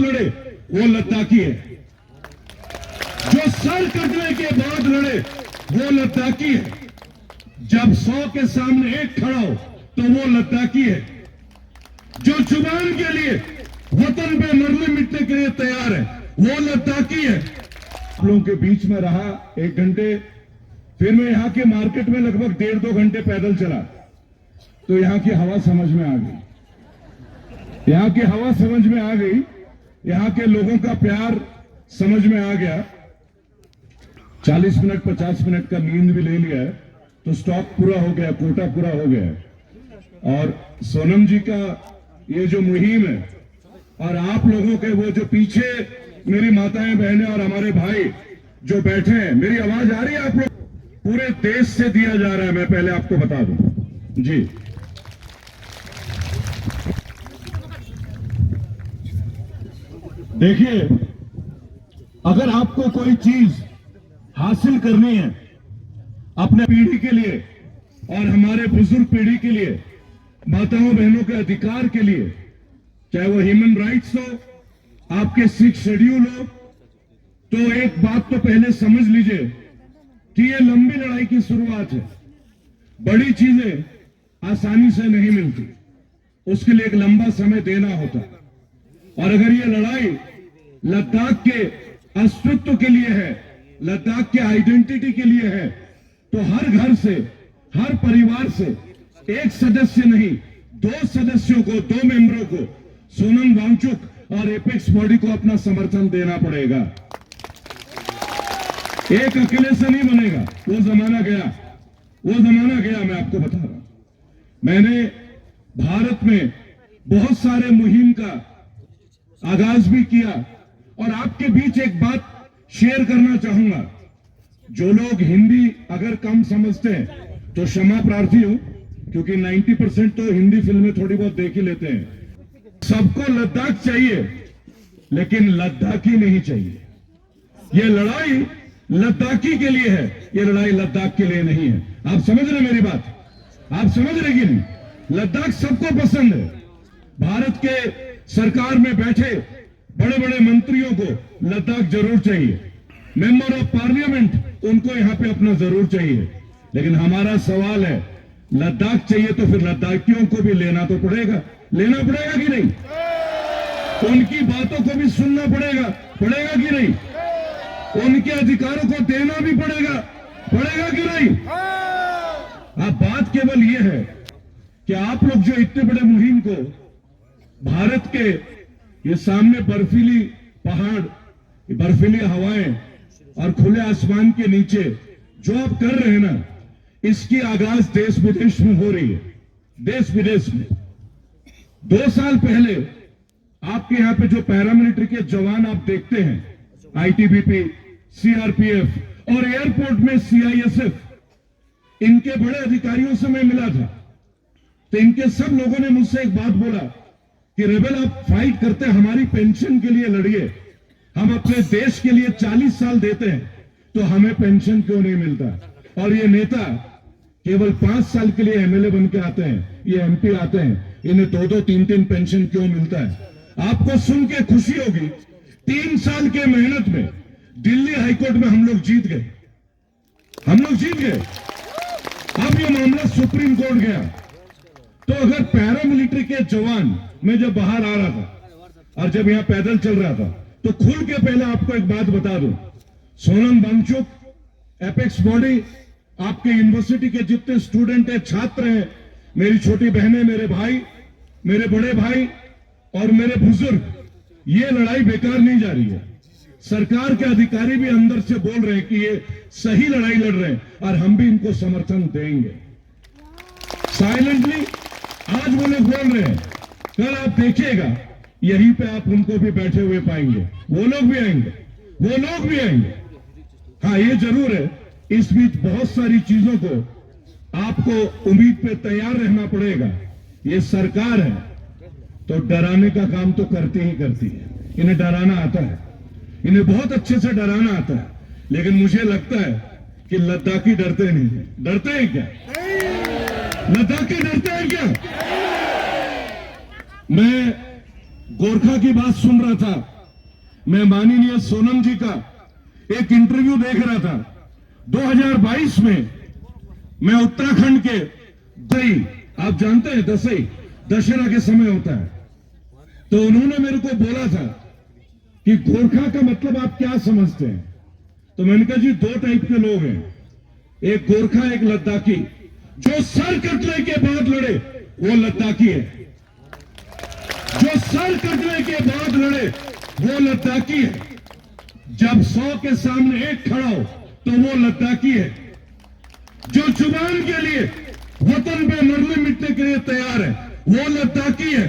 लड़े वो लद्दाखी है, जो सर कटने के बाद लड़े वो लद्दाखी है, जब 100 के सामने एक खड़ा हो तो वो लद्दाखी है, जो जुबान के लिए वतन पे मरने मिटने के लिए तैयार है वो लद्दाखी है। आप लोगों के बीच में रहा 1 घंटे, फिर मैं यहां के मार्केट में लगभग 1.5-2 घंटे पैदल चला, तो यहां की हवा समझ में आ गई, यहां की हवा समझ में आ गई, यहां के लोगों का प्यार समझ में आ गया। 40 मिनट 50 मिनट का नींद भी ले लिया है तो स्टॉक पूरा हो गया, कोटा पूरा हो गया है। और सोनम जी का ये जो मुहिम है और आप लोगों के वो जो पीछे मेरी माताएं बहनें और हमारे भाई जो बैठे हैं, मेरी आवाज आ रही है? आप लोग पूरे देश से दिया जा रहा है, मैं पहले आपको बता दूं जी। देखिए, अगर आपको कोई चीज हासिल करनी है अपने पीढ़ी के लिए और हमारे बुजुर्ग पीढ़ी के लिए, माताओं बहनों के अधिकार के लिए, चाहे वो ह्यूमन राइट्स हो, आपके 6 शेड्यूल हो, तो एक बात तो पहले समझ लीजिए कि ये लंबी लड़ाई की शुरुआत है। बड़ी चीजें आसानी से नहीं मिलती, उसके लिए एक लंबा समय देना होता है। और अगर ये लड़ाई लद्दाख के अस्तित्व के लिए है, लद्दाख के आइडेंटिटी के लिए है, तो हर घर से, हर परिवार से एक सदस्य नहीं, 2 सदस्यों को, 2 मेंबरों को, सोनम वांगचुक और एपेक्स बॉडी को अपना समर्थन देना पड़ेगा। एक अकेले से नहीं बनेगा, वो जमाना गया, वो जमाना गया। मैं आपको बता रहा हूं, मैंने भारत में बहुत सारे मुहिम का आगाज भी किया और आपके बीच एक बात शेयर करना चाहूंगा। जो लोग हिंदी अगर कम समझते हैं तो क्षमा प्रार्थी हूं, क्योंकि 90% तो हिंदी फिल्में थोड़ी बहुत देख ही लेते हैं। सबको लद्दाख चाहिए, लेकिन लद्दाखी नहीं चाहिए। यह लड़ाई लद्दाखी के लिए है, यह लड़ाई लद्दाख के लिए नहीं है। आप समझ रहे मेरी बात? आप समझ रहे कि नहीं? लद्दाख सबको पसंद है। भारत के सरकार में बैठे बड़े बड़े मंत्रियों को लद्दाख जरूर चाहिए, मेंबर ऑफ पार्लियामेंट उनको यहां पे अपना जरूर चाहिए। लेकिन हमारा सवाल है, लद्दाख चाहिए तो फिर लद्दाखियों को भी लेना तो पड़ेगा, लेना पड़ेगा कि नहीं? उनकी बातों को भी सुनना पड़ेगा, पड़ेगा कि नहीं? उनके अधिकारों को देना भी पड़ेगा, पड़ेगा कि नहीं? अब बात केवल यह है कि आप लोग जो इतने बड़े मुहिम को भारत के ये सामने बर्फीली पहाड़, बर्फीली हवाएं और खुले आसमान के नीचे जो आप कर रहे हैं ना, इसकी आगाज देश विदेश में हो रही है, देश विदेश में। 2 साल पहले आपके यहां पे जो पैरामिलिट्री के जवान आप देखते हैं, आईटीबीपी, सीआरपीएफ और एयरपोर्ट में सीआईएसएफ, इनके बड़े अधिकारियों से मैं मिला था, तो इनके सब लोगों ने मुझसे एक बात बोला कि रेबेल, आप फाइट करते हैं, हमारी पेंशन के लिए लड़िए। हम अपने देश के लिए 40 साल देते हैं, तो हमें पेंशन क्यों नहीं मिलता? और ये नेता केवल 5 साल के लिए एमएलए बन के आते हैं, ये एमपी आते हैं, इन्हें 2-2, 3-3 पेंशन क्यों मिलता है? आपको सुन के खुशी होगी, 3 साल के मेहनत में दिल्ली हाईकोर्ट में हम लोग जीत गए, हम लोग जीत गए। अब ये मामला सुप्रीम कोर्ट गया। तो अगर पैरामिलिट्री के जवान, मैं जब बाहर आ रहा था और जब यहां पैदल चल रहा था, तो खुल के पहले आपको एक बात बता दूं, सोनम वांगचुक, एपेक्स बॉडी, आपके यूनिवर्सिटी के जितने स्टूडेंट हैं, छात्र हैं, मेरी छोटी बहनें, मेरे भाई, मेरे बड़े भाई और मेरे बुजुर्ग, ये लड़ाई बेकार नहीं जा रही है। सरकार के अधिकारी भी अंदर से बोल रहे हैं कि ये सही लड़ाई लड़ रहे हैं और हम भी इनको समर्थन देंगे। साइलेंटली आज वो लोग बोल रहे हैं, कल आप देखिएगा यहीं पे आप उनको भी बैठे हुए पाएंगे, वो लोग भी आएंगे, वो लोग भी आएंगे। हाँ, ये जरूर है, इस बीच बहुत सारी चीजों को आपको उम्मीद पे तैयार रहना पड़ेगा। ये सरकार है तो डराने का काम तो करती ही करती है, इन्हें डराना आता है, इन्हें बहुत अच्छे से डराना आता है। लेकिन मुझे लगता है कि लद्दाखी डरते नहीं है। डरते हैं क्या? लद्दाखी डरते हैं क्या? मैं गोरखा की बात सुन रहा था मैं माननीय सोनम जी का एक इंटरव्यू देख रहा था। 2022 में मैं उत्तराखंड के दई, आप जानते हैं दसई दशहरा के समय होता है, तो उन्होंने मेरे को बोला था कि गोरखा का मतलब आप क्या समझते हैं। तो मैंने कहा जी 2 टाइप के लोग हैं, एक गोरखा एक लद्दाखी। जो सर कटने के बाद लड़े वो लद्दाखी है, जो सर कटने के बाद लड़े वो लद्दाखी है। जब 100 के सामने एक खड़ा हो तो वो लद्दाखी है। जो जुबान के लिए वतन पे मरने मिटने के लिए तैयार है वो लद्दाखी है।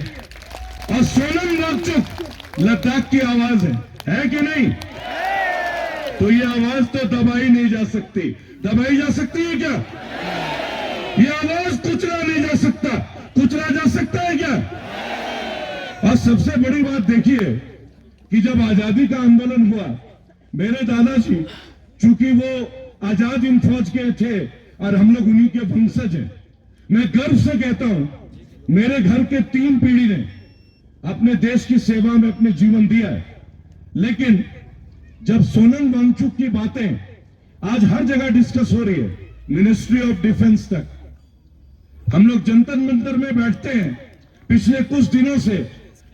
और सोनम वांगचुक लद्दाख की आवाज है कि नहीं? तो ये आवाज तो दबाई नहीं जा सकती। दबाई जा सकती है क्या? ये आवाज कुचला नहीं जा सकता। कुचला जा सकता है क्या? और सबसे बड़ी बात देखिए कि जब आजादी का आंदोलन हुआ, मेरे दादाजी चूंकि वो आजाद हिंद फौज के थे और हम लोग उन्हीं के वंशज हैं, मैं गर्व से कहता हूं मेरे घर के 3 पीढ़ी ने अपने देश की सेवा में अपने जीवन दिया है। लेकिन जब सोनम वांगचुक की बातें आज हर जगह डिस्कस हो रही है, मिनिस्ट्री ऑफ डिफेंस तक, हम लोग जंतर मंतर में बैठते हैं, पिछले कुछ दिनों से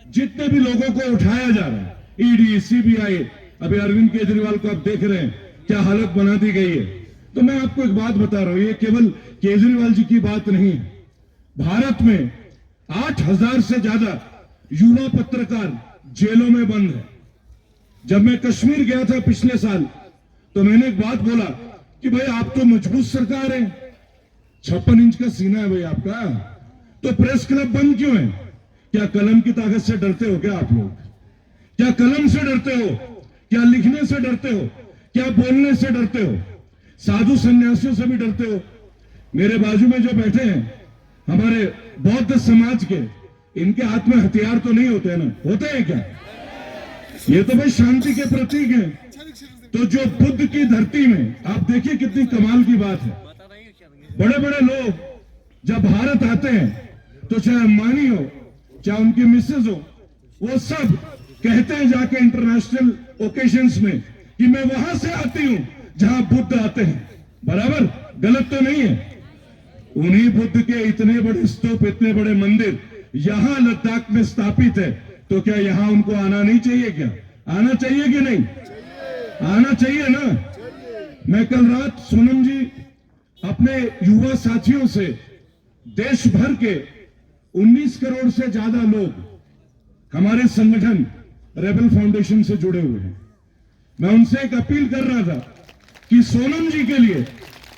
जितने भी लोगों को उठाया जा रहा है, ईडी सीबीआई, अभी अरविंद केजरीवाल को आप देख रहे हैं क्या हालत बना दी गई है। तो मैं आपको एक बात बता रहा हूं, ये केवल केजरीवाल जी की बात नहीं है। भारत में 8,000 से ज्यादा युवा पत्रकार जेलों में बंद है। जब मैं कश्मीर गया था पिछले साल, तो मैंने एक बात बोला कि भाई आप तो मजबूत सरकार है, 56 इंच का सीना है भाई आपका, तो प्रेस क्लब बंद क्यों है? क्या कलम की ताकत से डरते हो क्या आप लोग? क्या कलम से डरते हो? क्या लिखने से डरते हो? क्या बोलने से डरते हो? साधु सन्यासियों से भी डरते हो? मेरे बाजू में जो बैठे हैं हमारे बौद्ध समाज के, इनके हाथ में हथियार तो नहीं होते ना? होते हैं क्या? ये तो भाई शांति के प्रतीक हैं। तो जो बुद्ध की धरती में, आप देखिए कितनी कमाल की बात है, बड़े बड़े लोग जब भारत आते हैं तो चाहे अंबानी हो चाहे उनकी मिसेज हो, वो सब कहते हैं जाके इंटरनेशनल ओकेजन्स में कि मैं वहां से आती हूं जहां बुद्ध आते हैं। बराबर? गलत तो नहीं है? उन्हीं बुद्ध के इतने बड़े स्तूप, इतने बड़े मंदिर यहां लद्दाख में स्थापित है, तो क्या यहां उनको आना नहीं चाहिए? क्या आना चाहिए कि नहीं? आना चाहिए ना। मैं कल रात सोनम जी अपने युवा साथियों से, देश भर के 19 करोड़ से ज्यादा लोग हमारे संगठन रेबल फाउंडेशन से जुड़े हुए हैं, मैं उनसे एक अपील कर रहा था कि सोनम जी के लिए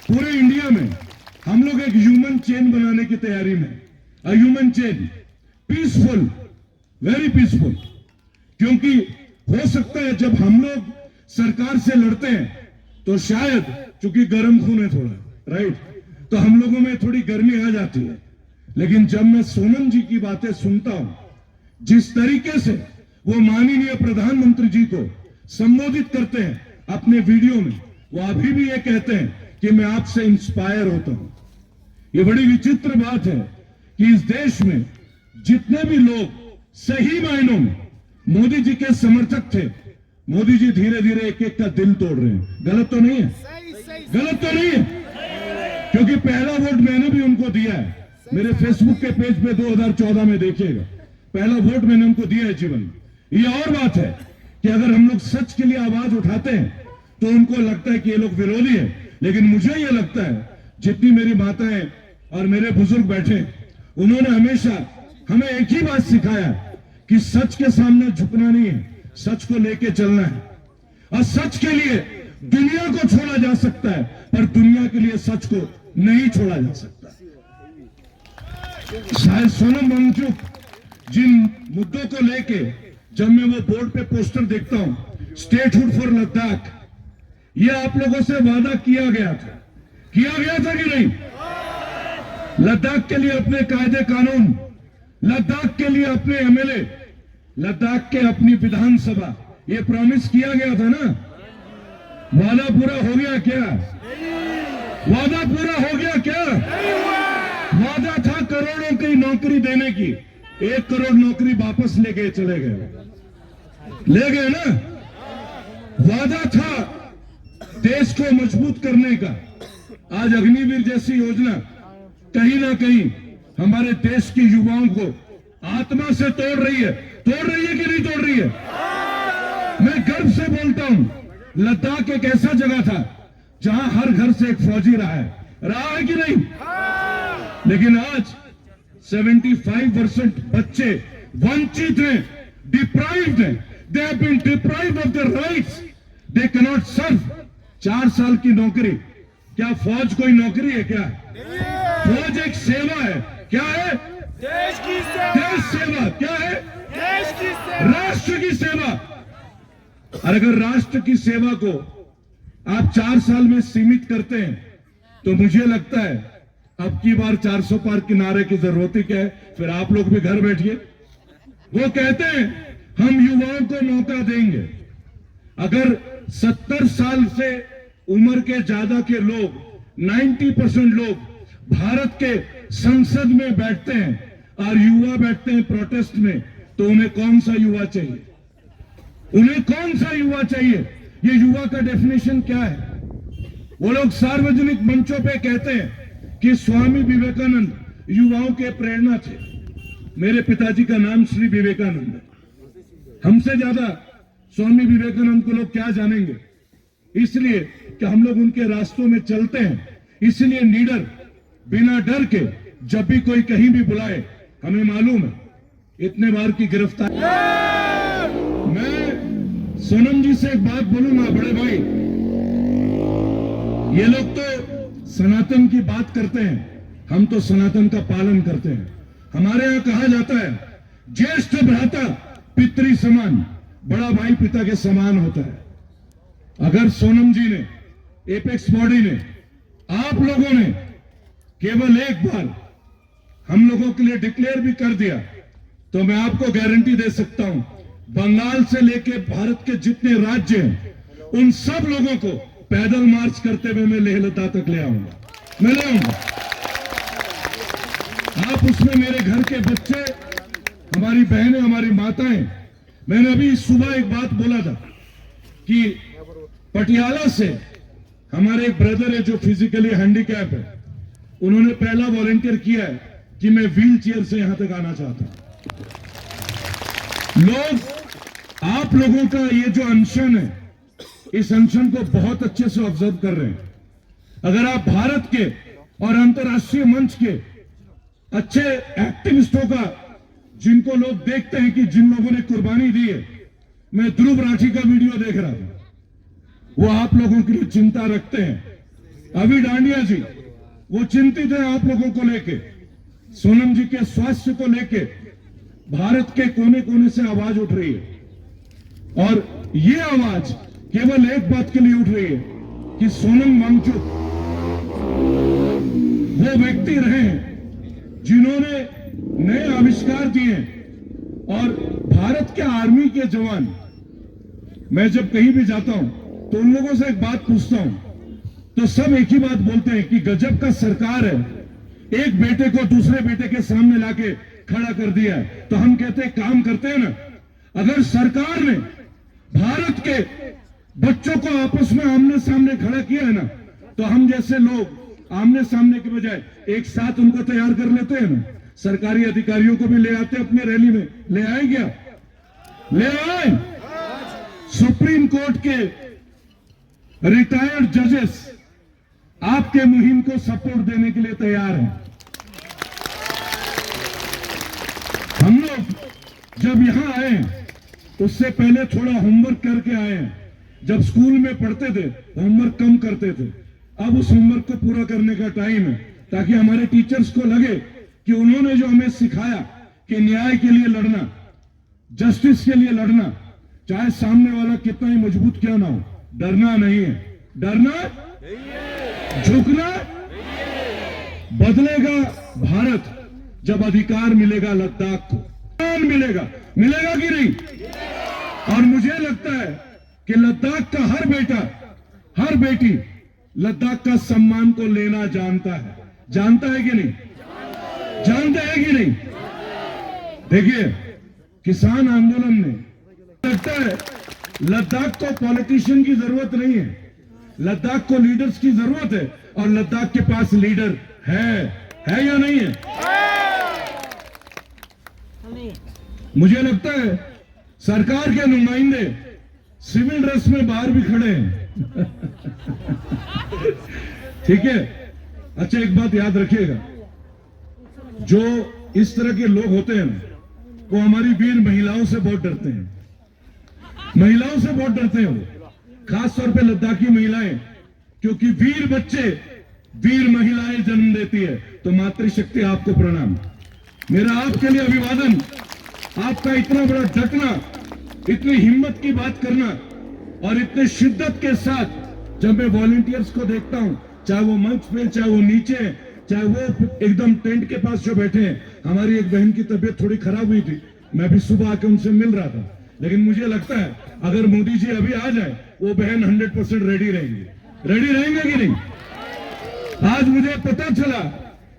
पूरे इंडिया में हम लोग एक ह्यूमन चेन बनाने की तैयारी में, a human chain, peaceful, very peaceful. क्योंकि हो सकता है जब हम लोग सरकार से लड़ते हैं तो शायद, चूंकि गर्म खून है थोड़ा, राइट, तो हम लोगों में थोड़ी गर्मी आ जाती है। लेकिन जब मैं सोनम जी की बातें सुनता हूं, जिस तरीके से वो माननीय प्रधानमंत्री जी को संबोधित करते हैं अपने वीडियो में, वो अभी भी ये कहते हैं कि मैं आपसे इंस्पायर होता हूं। ये बड़ी विचित्र बात है कि इस देश में जितने भी लोग सही मायनों में मोदी जी के समर्थक थे, मोदी जी धीरे धीरे एक एक का दिल तोड़ रहे हैं। गलत तो नहीं है? गलत तो नहीं है? क्योंकि पहला वोट मैंने भी उनको दिया है। मेरे फेसबुक के पेज पे 2014 में देखिएगा, पहला वोट मैंने उनको दिया है जीवन में। ये और बात है कि अगर हम लोग सच के लिए आवाज उठाते हैं तो उनको लगता है कि ये लोग विरोधी है, लेकिन मुझे ये लगता है जितनी मेरी माताएं और मेरे बुजुर्ग बैठे, उन्होंने हमेशा हमें एक ही बात सिखाया कि सच के सामने झुकना नहीं है, सच को लेके चलना है। और सच के लिए दुनिया को छोड़ा जा सकता है, पर दुनिया के लिए सच को नहीं छोड़ा जा सकता। शायद सोनम वांगचुक जिन मुद्दों को लेके, जब मैं वो बोर्ड पे पोस्टर देखता हूं, स्टेटहुड फॉर लद्दाख, ये आप लोगों से वादा किया गया था कि नहीं? लद्दाख के लिए अपने कायदे कानून, लद्दाख के लिए अपने एमएलए, लद्दाख के अपनी विधानसभा, ये प्रॉमिस किया गया था ना? वादा पूरा हो गया क्या? वादा पूरा हो गया क्या? वादा था करोड़ों की नौकरी देने की, 1 करोड़ नौकरी वापस ले गए, चले गए, ले गए ना? वादा था देश को मजबूत करने का। आज अग्निवीर जैसी योजना कहीं ना कहीं हमारे देश के युवाओं को आत्मा से तोड़ रही है कि नहीं तोड़ रही है? मैं गर्व से बोलता हूं, लद्दाख एक ऐसा जगह था जहां हर घर से एक फौजी रहा है कि नहीं? लेकिन आज 75% बच्चे वंचित हैं, डिप्राइव्ड हैं, they have been deprived of their rights, they can not serve. 4 साल की नौकरी, क्या फौज कोई नौकरी है क्या? फौज एक सेवा है। क्या है? देश की सेवा। देश सेवा क्या है? देश की सेवा, राष्ट्र की सेवा। और अगर राष्ट्र की सेवा को आप 4 साल में सीमित करते हैं तो मुझे लगता है अब की बार 400 पार किनारे की जरूरत ही क्या है? फिर आप लोग भी घर बैठिए। वो कहते हैं हम युवाओं को मौका देंगे। अगर 70 साल से उम्र के ज्यादा के लोग, 90% लोग भारत के संसद में बैठते हैं और युवा बैठते हैं प्रोटेस्ट में, तो उन्हें कौन सा युवा चाहिए? उन्हें कौन सा युवा चाहिए? ये युवा का डेफिनेशन क्या है? वो लोग सार्वजनिक मंचों पे कहते हैं कि स्वामी विवेकानंद युवाओं के प्रेरणा थे। मेरे पिताजी का नाम श्री विवेकानंद है। हमसे ज्यादा स्वामी विवेकानंद को लोग क्या जानेंगे? इसलिए कि हम लोग उनके रास्तों में चलते हैं। इसलिए लीडर बिना डर के जब भी कोई कहीं भी बुलाए, हमें मालूम है इतने बार की गिरफ्तारी। मैं सोनम जी से एक बात बोलूंगा, बड़े भाई, ये लोग तो सनातन की बात करते हैं, हम तो सनातन का पालन करते हैं। हमारे यहां कहा जाता है ज्येष्ठ भ्राता पितृ समान, बड़ा भाई पिता के समान होता है। अगर सोनम जी ने, एपेक्स बॉडी ने, आप लोगों ने केवल एक बार हम लोगों के लिए डिक्लेयर भी कर दिया, तो मैं आपको गारंटी दे सकता हूं बंगाल से लेके भारत के जितने राज्य हैं उन सब लोगों को पैदल मार्च करते हुए मैं लेह लद्दाख तक ले आऊंगा, मैं ले आऊंगा। आप उसमें मेरे घर के बच्चे, हमारी बहनें, हमारी माताएं। मैंने अभी सुबह एक बात बोला था कि पटियाला से हमारे एक ब्रदर है जो फिजिकली हैंडीकैप है, उन्होंने पहला वॉलंटियर किया है कि मैं व्हील चेयर से यहां तक आना चाहता हूं। लोग, आप लोगों का ये जो अनशन है, इस अनशन को बहुत अच्छे से ऑब्जर्व कर रहे हैं। अगर आप भारत के और अंतर्राष्ट्रीय मंच के अच्छे एक्टिविस्टों का, जिनको लोग देखते हैं कि जिन लोगों ने कुर्बानी दी है, मैं ध्रुव राठी का वीडियो देख रहा था, वो आप लोगों के लिए चिंता रखते हैं। अभी डांडिया जी वो चिंतित है आप लोगों को लेके, सोनम जी के स्वास्थ्य को लेके भारत के कोने कोने से आवाज उठ रही है। और ये आवाज केवल एक बात के लिए उठ रही है कि सोनम वांगचुक वो व्यक्ति रहे हैं जिन्होंने नए आविष्कार दिए और भारत के आर्मी के जवान, मैं जब कहीं भी जाता हूं तो उन लोगों से एक बात पूछता हूं तो सब एक ही बात बोलते हैं कि गजब का सरकार है, एक बेटे को दूसरे बेटे के सामने लाके खड़ा कर दिया है। तो हम कहते हैं काम करते हैं ना। अगर सरकार ने भारत के बच्चों को आपस में आमने सामने खड़ा किया है ना, तो हम जैसे लोग आमने सामने के बजाय एक साथ उनको तैयार कर लेते हैं ना। सरकारी अधिकारियों को भी ले आते अपने रैली में, ले आए क्या? ले आए। सुप्रीम कोर्ट के रिटायर्ड जजेस आपके मुहिम को सपोर्ट देने के लिए तैयार हैं। हम लोग जब यहां आए उससे पहले थोड़ा होमवर्क करके आए हैं। जब स्कूल में पढ़ते थे होमवर्क कम करते थे, अब उस होमवर्क को पूरा करने का टाइम है, ताकि हमारे टीचर्स को लगे कि उन्होंने जो हमें सिखाया कि न्याय के लिए लड़ना, जस्टिस के लिए लड़ना, चाहे सामने वाला कितना ही मजबूत क्यों ना हो, डरना नहीं है। डरना, झुकना, बदलेगा भारत जब अधिकार मिलेगा लद्दाख को, मिलेगा, मिलेगा कि नहीं? और मुझे लगता है कि लद्दाख का हर बेटा, हर बेटी लद्दाख का सम्मान को लेना जानता है। जानता है कि नहीं? जानता है कि नहीं? देखिए, किसान आंदोलन ने, लगता है लद्दाख को पॉलिटिशियन की जरूरत नहीं है, लद्दाख को लीडर्स की जरूरत है, और लद्दाख के पास लीडर है या नहीं है? मुझे लगता है सरकार के नुमाइंदे सिविल ड्रेस में बाहर भी खड़े हैं। ठीक है, अच्छा एक बात याद रखिएगा, जो इस तरह के लोग होते हैं ना, वो हमारी वीर महिलाओं से बहुत डरते हैं, महिलाओं से बहुत डरते हैं वो, खास तौर पे लद्दाखी महिलाएं, क्योंकि वीर बच्चे वीर महिलाएं जन्म देती है। तो मातृशक्ति आपको प्रणाम, मेरा आपके लिए अभिवादन। आपका इतना बड़ा डटना, इतनी हिम्मत की बात करना, और इतने शिद्दत के साथ जब मैं वॉलंटियर्स को देखता हूं, चाहे वो मंच पे, चाहे वो नीचे, चाहे वो एकदम टेंट के पास जो बैठे हैं। हमारी एक बहन की तबीयत थोड़ी खराब हुई थी, मैं भी सुबह आके उनसे मिल रहा था, लेकिन मुझे लगता है अगर मोदी जी अभी आ जाए, वो बहन 100% रेडी रहेंगे कि नहीं? आज मुझे पता चला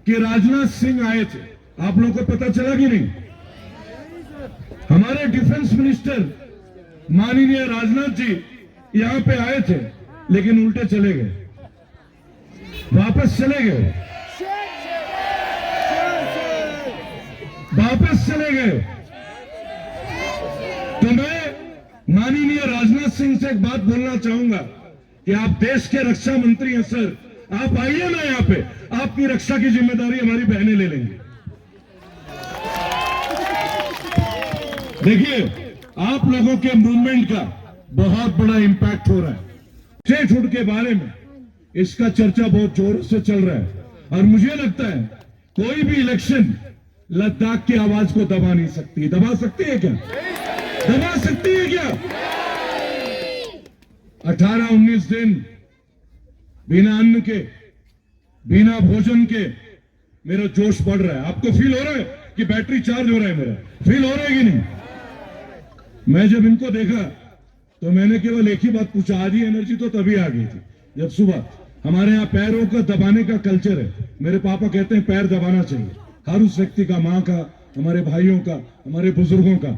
कि राजनाथ सिंह आए थे, आप लोगों को पता चला कि नहीं? हमारे डिफेंस मिनिस्टर माननीय राजनाथ जी यहां पे आए थे, लेकिन उल्टे चले गए, वापस चले गए, तो मैं माननीय राजनाथ सिंह से एक बात बोलना चाहूंगा कि आप देश के रक्षा मंत्री हैं सर, आप आइए ना यहाँ पे, आपकी रक्षा की जिम्मेदारी हमारी बहनें ले लेंगी। देखिए, आप लोगों के मूवमेंट का बहुत बड़ा इंपैक्ट हो रहा है। स्टेट हुड के बारे में इसका चर्चा बहुत जोरों से चल रहा है, और मुझे लगता है कोई भी इलेक्शन लद्दाख की आवाज को दबा नहीं सकती। दबा सकती है क्या? दबा सकती है क्या? 18-19 दिन बिना अन्न के, बिना भोजन के मेरा जोश बढ़ रहा है। आपको फील हो रहा है कि बैटरी चार्ज हो रहा है? मेरा फील हो रहा है कि नहीं? मैं जब इनको देखा तो मैंने केवल एक ही बात पूछा, आधी एनर्जी तो तभी आ गई थी जब सुबह, हमारे यहाँ पैरों का दबाने का कल्चर है। मेरे पापा कहते हैं पैर दबाना चाहिए, हर उस व्यक्ति का, माँ का, हमारे भाइयों का, हमारे बुजुर्गों का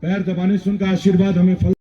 पैर दबाने से उनका आशीर्वाद हमें फल